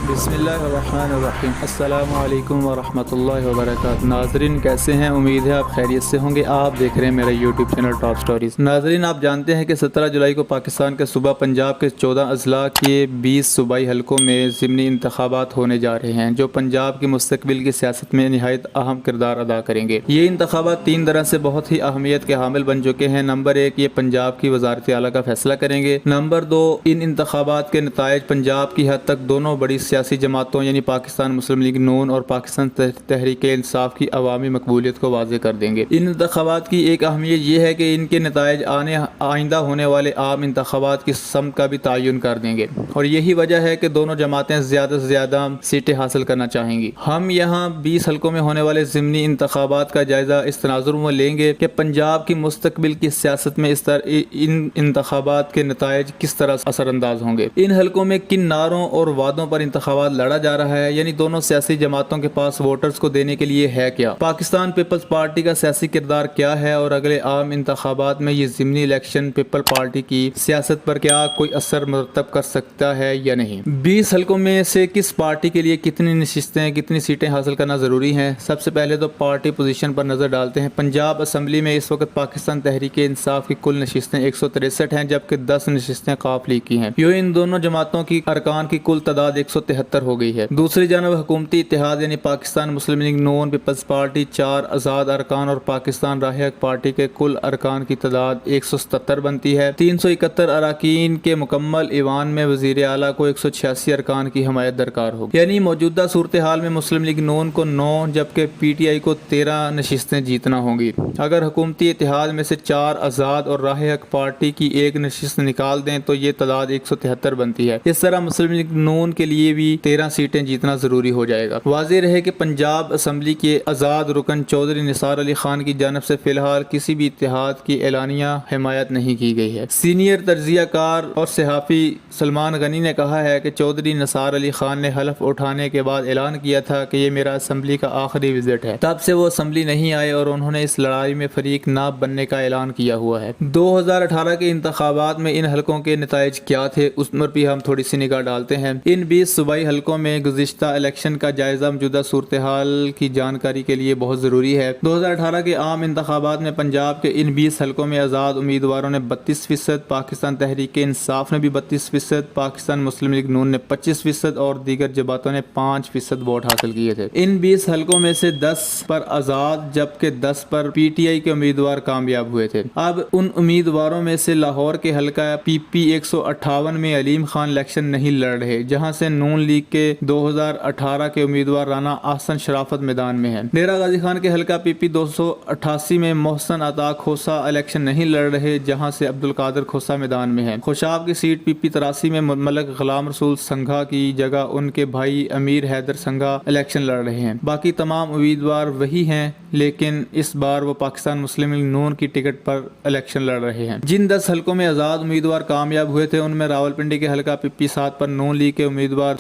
بسم اللہ الرحمن الرحیم۔ السلام علیکم ورحمۃ اللہ وبرکاتہ۔ ناظرین کیسے ہیں؟ امید ہے آپ خیریت سے ہوں گے۔ آپ دیکھ رہے ہیں میرا یوٹیوب چینل ٹاپ سٹوریز۔ ناظرین آپ جانتے ہیں کہ 17 جولائی کو پاکستان کے صوبہ پنجاب کے 14 اضلاع کے 20 صوبائی حلقوں میں ضمنی انتخابات ہونے جا رہے ہیں جو پنجاب کی مستقبل کی سیاست میں نہایت اہم کردار ادا کریں گے۔ یہ انتخابات 3 طرح سے بہت ہی اہمیت کے حامل بن چکے ہیں۔ نمبر 1، یہ پنجاب کی وزارت اعلیٰ کا فیصلہ کریں گے۔ نمبر 2، ان انتخابات کے نتائج پنجاب کی حد تک دونوں بڑی سیاسی جماعتوں یعنی پاکستان مسلم لیگ نون اور پاکستان تحریک انصاف کی عوامی مقبولیت کو واضح کر دیں گے۔ ان انتخابات کی ایک اہمیت یہ ہے کہ ان کے نتائج آئندہ ہونے والے عام انتخابات کی سمت کا بھی تعین کر دیں گے، اور یہی وجہ ہے کہ دونوں جماعتیں زیادہ سے زیادہ سیٹیں حاصل کرنا چاہیں گی۔ ہم یہاں 20 حلقوں میں ہونے والے ضمنی انتخابات کا جائزہ اس تناظر میں لیں گے کہ پنجاب کی مستقبل کی سیاست میں ان انتخابات کے نتائج کس طرح اثر انداز ہوں گے۔ ان حلقوں میں کن نعروں اور وعدوں پر انتخابات لڑا جا رہا ہے، یعنی دونوں سیاسی جماعتوں کے پاس ووٹرز کو دینے کے لیے ہے کیا، پاکستان پیپلز پارٹی کا سیاسی کردار کیا ہے، اور اگلے عام انتخابات میں یہ ضمنی الیکشن پیپل پارٹی کی سیاست پر کیا کوئی اثر مرتب کر سکتا ہے یا نہیں۔ 20 حلقوں میں سے کس پارٹی کے لیے کتنی نشستیں کتنی سیٹیں حاصل کرنا ضروری ہیں۔ سب سے پہلے تو پارٹی پوزیشن پر نظر ڈالتے ہیں۔ پنجاب اسمبلی میں اس وقت پاکستان تحریک انصاف کی کل نشستیں 163 ہیں جبکہ 10 نشستیں قاف لیگ کی ہیں۔ ان دونوں جماعتوں کی ارکان کی کل تعداد 173 ہو گئی ہے۔ دوسری جانب حکومتی اتحاد یعنی پاکستان مسلم لیگ نون، پیپلز پارٹی 4 آزاد ارکان اور پاکستان راہ حق پارٹی کے کل ارکان کی تعداد 177 بنتی ہے۔ 371 اراکین کے مکمل ایوان میں وزیر اعلیٰ کو 186 ارکان کی حمایت درکار ہوگی، یعنی موجودہ صورتحال میں مسلم لیگ نون کو 9 جبکہ پی ٹی آئی کو 13 نشستیں جیتنا ہوں گی۔ اگر حکومتی اتحاد میں سے 4 آزاد اور راہ حق پارٹی کی 1 نشست نکال دیں تو یہ تعداد 173 بنتی ہے۔ اس طرح مسلم لیگ نون کے لیے بھی 13 سیٹیں جیتنا ضروری ہو جائے گا۔ واضح رہے کہ پنجاب اسمبلی کے آزاد رکن چودھری نثار علی خان کی جانب سے فی الحال کسی بھی اتحاد کی اعلانیہ حمایت نہیں کی گئی ہے۔ سینئر تجزیہ کار اور صحافی سلمان غنی نے کہا ہے کہ چودھری نثار علی خان نے حلف اٹھانے کے بعد اعلان کیا تھا کہ یہ میرا اسمبلی کا آخری وزٹ ہے، تب سے وہ اسمبلی نہیں آئے اور انہوں نے اس لڑائی میں فریق نہ بننے کا اعلان کیا ہوا ہے۔ 2018 کے انتخابات میں ان حلقوں کے نتائج کیا تھے اس پر بھی ہم تھوڑی سی نگاہ ڈالتے ہیں۔ ان 20 صوبائی حلقوں میں گزشتہ الیکشن کا جائزہ موجودہ صورتحال کی جانکاری کے لیے بہت ضروری ہے۔ 2018 کے عام انتخابات میں پنجاب کے ان 20 حلقوں میں آزاد امیدواروں نے 32%، پاکستان تحریک انصاف نے بھی 32%، پاکستان مسلم لیگ نون نے 25% اور دیگر جماعتوں نے 5% ووٹ حاصل کیے تھے۔ ان 20 حلقوں میں سے 10 پر آزاد جبکہ 10 پر پی ٹی آئی کے امیدوار کامیاب ہوئے تھے۔ اب ان امیدواروں میں سے لاہور کے حلقہ پی پی 158 میں علیم خان الیکشن نہیں لڑ رہے، جہاں سے نون لیگ کے 2018 کے امیدوار رانا احسن شرافت میدان میں ہیں۔ ڈیرہ غازی خان کے حلقہ پی پی 288 میں محسن عطا کھوسا الیکشن نہیں لڑ رہے، جہاں سے عبدالقادر کھوسا میدان میں ہیں۔ خوشاب کی سیٹ پی پی 83 میں ملک غلام رسول سنگھا کی جگہ ان کے بھائی امیر حیدر سنگھا الیکشن لڑ رہے ہیں۔ باقی تمام امیدوار وہی ہیں لیکن اس بار وہ پاکستان مسلم لیگ نون کی ٹکٹ پر الیکشن لڑ رہے ہیں۔ جن 10 حلقوں میں آزاد امیدوار کامیاب ہوئے تھے ان میں راولپنڈی کے حلقہ پی پی 7 پر نون لیگ کے امیدوار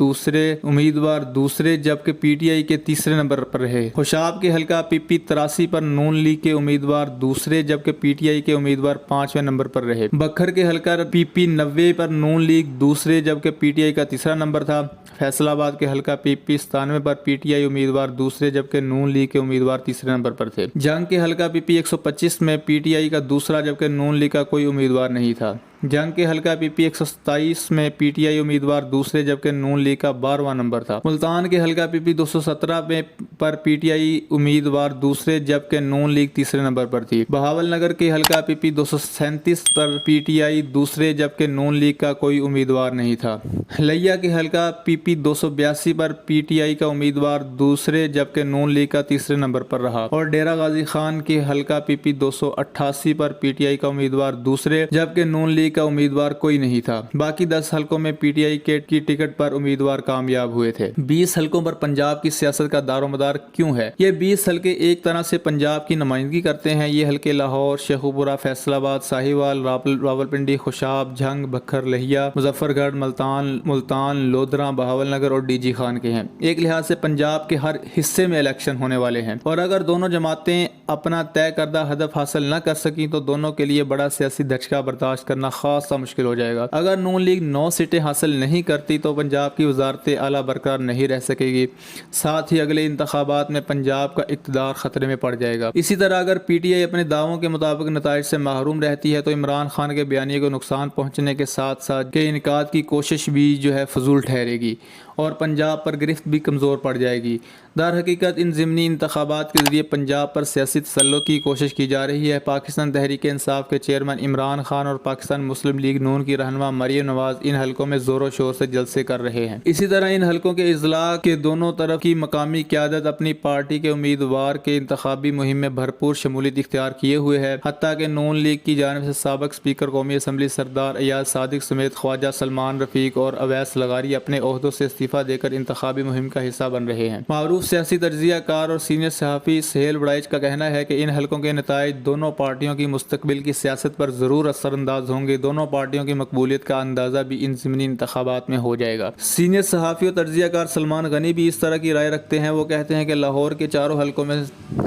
دوسرے جبکہ پی ٹی آئی کے تیسرے نمبر پر رہے۔ خوشاب کے حلقہ پی پی 83 پر نون لیگ کے امیدوار دوسرے جبکہ پی ٹی آئی کے امیدوار 5ویں نمبر پر رہے۔ بکھر کے حلقہ پی پی 90 پر نون لیگ دوسرے جبکہ پی ٹی آئی کا تیسرا نمبر تھا۔ فیصل آباد کے حلقہ پی پی 97 پر پی ٹی آئی امیدوار دوسرے جبکہ نون لیگ کے امیدوار تیسرے نمبر پر تھے۔ جنگ کے حلقہ پی پی 125 میں پی ٹی آئی کا دوسرا جبکہ نون لیگ کا کوئی امیدوار نہیں تھا۔ جنگ کے حلقہ پی پی 127 میں پی ٹی آئی امیدوار دوسرے جبکہ نون لیگ کا 12واں نمبر تھا۔ ملتان کے حلقہ پی پی 217 میں پر پی ٹی آئی امیدوار دوسرے جبکہ نون لیگ تیسرے نمبر پر تھی۔ بہاول نگر کے حلقہ پی پی 237 پر پی ٹی آئی دوسرے جبکہ نون لیگ کا کوئی امیدوار نہیں تھا۔ لیا کے حلقہ پی پی 282 پر پی ٹی آئی کا امیدوار دوسرے جبکہ نون لیگ کا تیسرے نمبر پر رہا، اور ڈیرہ غازی خان کے حلقہ پی پی 288 پر پی ٹی آئی کا امیدوار دوسرے جبکہ نون لیگ کا امیدوار کوئی نہیں تھا۔ باقی 10 حلقوں میں پی ٹی آئی کی ٹکٹ پر امیدوار کامیاب ہوئے تھے۔ 20 حلقوں پر پنجاب کی سیاست کا دار و مدار کیوں ہے؟ یہ 20 حلقے ایک طرح سے پنجاب کی نمائندگی کرتے ہیں۔ یہ حلقے لاہور، شیخوپورہ، فیصل آباد، ساہیوال، راولپنڈی، خوشاب، جھنگ، بکھر، لہیا، مظفر گڑھ، ملتان، لودھراں، بہاول نگر اور ڈی جی خان کے ہیں۔ ایک لحاظ سے پنجاب کے ہر حصے میں الیکشن ہونے والے ہیں، اور اگر دونوں جماعتیں اپنا طے کردہ ہدف حاصل نہ کر سکیں تو دونوں کے لیے بڑا سیاسی دھچکا برداشت کرنا خاصا مشکل ہو جائے گا۔ اگر نون لیگ 9 سیٹیں حاصل نہیں کرتی تو پنجاب کی وزارت اعلیٰ برقرار نہیں رہ سکے گی، ساتھ ہی اگلے انتخابات میں پنجاب کا اقتدار خطرے میں پڑ جائے گا۔ اسی طرح اگر پی ٹی آئی اپنے دعووں کے مطابق نتائج سے محروم رہتی ہے تو عمران خان کے بیانیے کو نقصان پہنچنے کے ساتھ ساتھ کے انعقاد کی کوشش بھی فضول ٹھہرے گی اور پنجاب پر گرفت بھی کمزور پڑ جائے گی۔ در حقیقت ان ضمنی انتخابات کے ذریعے پنجاب پر سیاسی تسلط کی کوشش کی جا رہی ہے۔ پاکستان تحریک انصاف کے چیئرمین عمران خان اور پاکستان مسلم لیگ نون کی رہنما مریم نواز ان حلقوں میں زور و شور سے جلسے کر رہے ہیں۔ اسی طرح ان حلقوں کے اضلاع کے دونوں طرف کی مقامی قیادت اپنی پارٹی کے امیدوار کے انتخابی مہم میں بھرپور شمولیت اختیار کیے ہوئے ہے، حتیٰ کہ نون لیگ کی جانب سے سابق اسپیکر قومی اسمبلی سردار ایاز صادق سمیت خواجہ سلمان رفیق اور اویس لغاری اپنے عہدوں سے استعفیٰ دے کر انتخابی مہم کا حصہ بن رہے ہیں۔ معروف سیاسی تجزیہ کار اور سینئر صحافی سہیل وڑائچ کا کہنا ہے کہ ان حلقوں کے نتائج دونوں پارٹیوں کی مستقبل کی سیاست پر ضرور اثر انداز ہوں گے۔ دونوں پارٹیوں کی مقبولیت کا اندازہ بھی ان ضمنی انتخابات میں ہو جائے گا۔ سینئر صحافی اور تجزیہ کار سلمان غنی بھی اس طرح کی رائے رکھتے ہیں۔ وہ کہتے ہیں کہ لاہور کے چاروں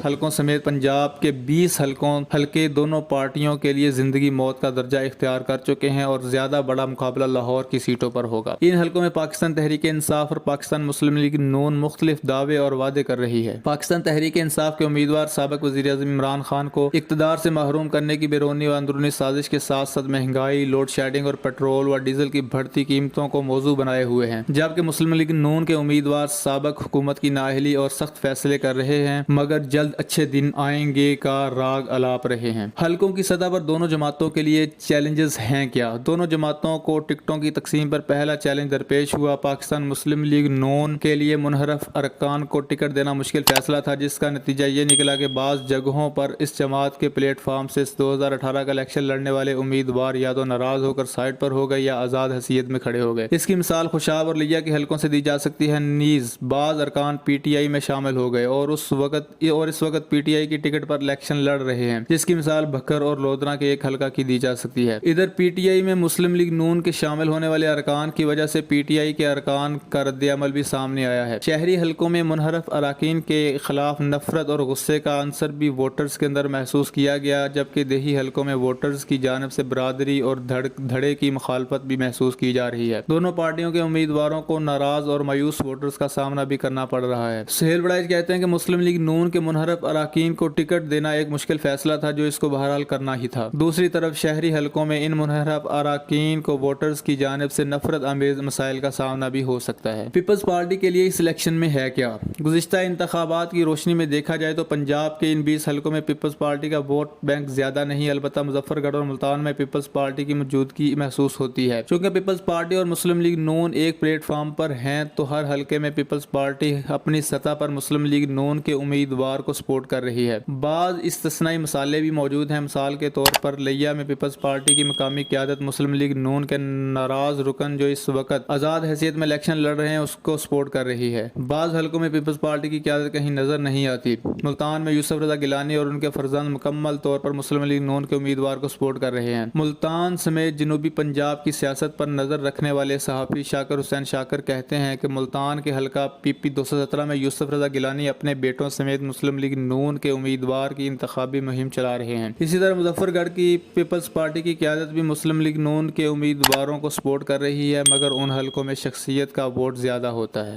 حلقوں سمیت پنجاب کے 20 حلقے دونوں پارٹیوں کے لیے زندگی موت کا درجہ اختیار کر چکے ہیں اور زیادہ بڑا مقابلہ لاہور کی سیٹوں پر ہوگا۔ ان حلقوں میں پاکستان تحریک انصاف اور پاکستان مسلم لیگ نون مختلف دعوے اور وعدے کر رہی ہے۔ پاکستان تحریک انصاف کے امیدوار سابق وزیر اعظم عمران خان کو اقتدار سے محروم کرنے کی بیرونی و اندرونی سازش کے ساتھ ساتھ مہنگائی، لوڈ شیڈنگ اور پیٹرول و ڈیزل کی بڑھتی قیمتوں کو موضوع بنائے ہوئے ہیں، جبکہ مسلم لیگ نون کے امیدوار سابق حکومت کی نااہلی اور سخت فیصلے کر رہے ہیں مگر جلد اچھے دن آئیں گے کا راگ الاپ رہے ہیں۔ حلقوں کی سطح پر دونوں جماعتوں کے لیے چیلنجز ہیں کیا؟ دونوں جماعتوں کو ٹکٹوں کی تقسیم پر پہلا چیلنج درپیش ہوا۔ پاکستان مسلم لیگ نون کے لیے منحرف ارکان کو ٹکٹ دینا مشکل فیصلہ تھا، جس کا نتیجہ یہ نکلا کہ بعض جگہوں پر اس جماعت کے پلیٹ فارم سے 2018 کا الیکشن لڑنے والے امیدوار یا تو ناراض ہو کر سائڈ پر ہو گئے یا آزاد حیثیت میں کھڑے ہو گئے۔ اس کی مثال خوشاب اور لیا کے حلقوں سے دی جا سکتی ہے۔ نیز بعض ارکان پی ٹی آئی میں شامل ہو گئے اور اس وقت پی ٹی آئی کی ٹکٹ پر الیکشن لڑ رہے ہیں، جس کی مثال بھکر اور لودھرا کے ایک حلقہ کی دی جا سکتی ہے۔ ادھر پی ٹی آئی میں مسلم لیگ نون کے شامل ہونے والے ارکان کی وجہ سے پی ٹی آئی کے ارکان کا رد عمل بھی سامنے آیا ہے۔ شہری حلقوں میں منحرف اراکین کے خلاف نفرت اور غصے کا عنصر بھی ووٹرز کے اندر محسوس کیا گیا، جبکہ دیہی حلقوں میں ووٹرز کی جانب سے برادری اور دھڑے کی مخالفت بھی محسوس کی جا رہی ہے۔ دونوں پارٹیوں کے امیدواروں کو ناراض اور مایوس ووٹرز کا سامنا بھی کرنا پڑ رہا ہے۔ سہیل وڑائچ کہتے ہیں کہ مسلم لیگ نون کے منحرف اراکین کو ٹکٹ دینا ایک مشکل فیصلہ تھا جو اس کو بہرحال کرنا ہی تھا۔ دوسری طرف شہری حلقوں میں ان منحرف اراکین کو ووٹرز کی جانب سے نفرت آمیز مسائل کا سامنا بھی ہو سکتا ہے۔ پیپلز پارٹی کے لیے اس الیکشن میں ہے کیا؟ گزشتہ انتخابات کی روشنی میں دیکھا جائے تو پنجاب کے ان 20 حلقوں میں پیپلز پارٹی کا ووٹ بینک زیادہ نہیں، البتہ مظفر گڑھ اور ملتان میں پیپلز پارٹی کی موجودگی محسوس ہوتی ہے۔ چونکہ پیپلز پارٹی اور مسلم لیگ نون ایک پلیٹ فارم پر ہیں تو ہر حلقے میں پیپلز پارٹی اپنی سطح پر مسلم لیگ نون کے امیدوار کو سپورٹ کر رہی ہے۔ بعض استثنائی مثالیں بھی موجود ہیں۔ مثال کے طور پر لیا میں پیپلز پارٹی کی مقامی قیادت مسلم لیگ نون کے ناراض رکن جو اس وقت آزاد حیثیت میں الیکشن لڑ رہے ہیں اس کو سپورٹ کر رہی ہے۔ بعض حلقوں میں پیپلز پارٹی کی قیادت کہیں نظر نہیں آتی۔ ملتان میں یوسف رضا گیلانی اور ان کے فرزند مکمل طور پر مسلم لیگ نون کے امیدوار کو سپورٹ کر رہے ہیں۔ ملتان سمیت جنوبی پنجاب کی سیاست پر نظر رکھنے والے صحافی شاکر حسین شاکر کہتے ہیں کہ ملتان کے حلقہ پی پی 217 میں یوسف رضا گیلانی اپنے بیٹوں سمیت مسلم لیگ نون کے امیدوار کی انتخابی مہم چلا رہے ہیں۔ اسی طرح مظفر گڑھ کی پیپلز پارٹی کی قیادت بھی مسلم لیگ نون کے امیدواروں کو سپورٹ کر رہی ہے، مگر ان حلقوں میں شخصیت کا ووٹ زیادہ ہوتا ہے۔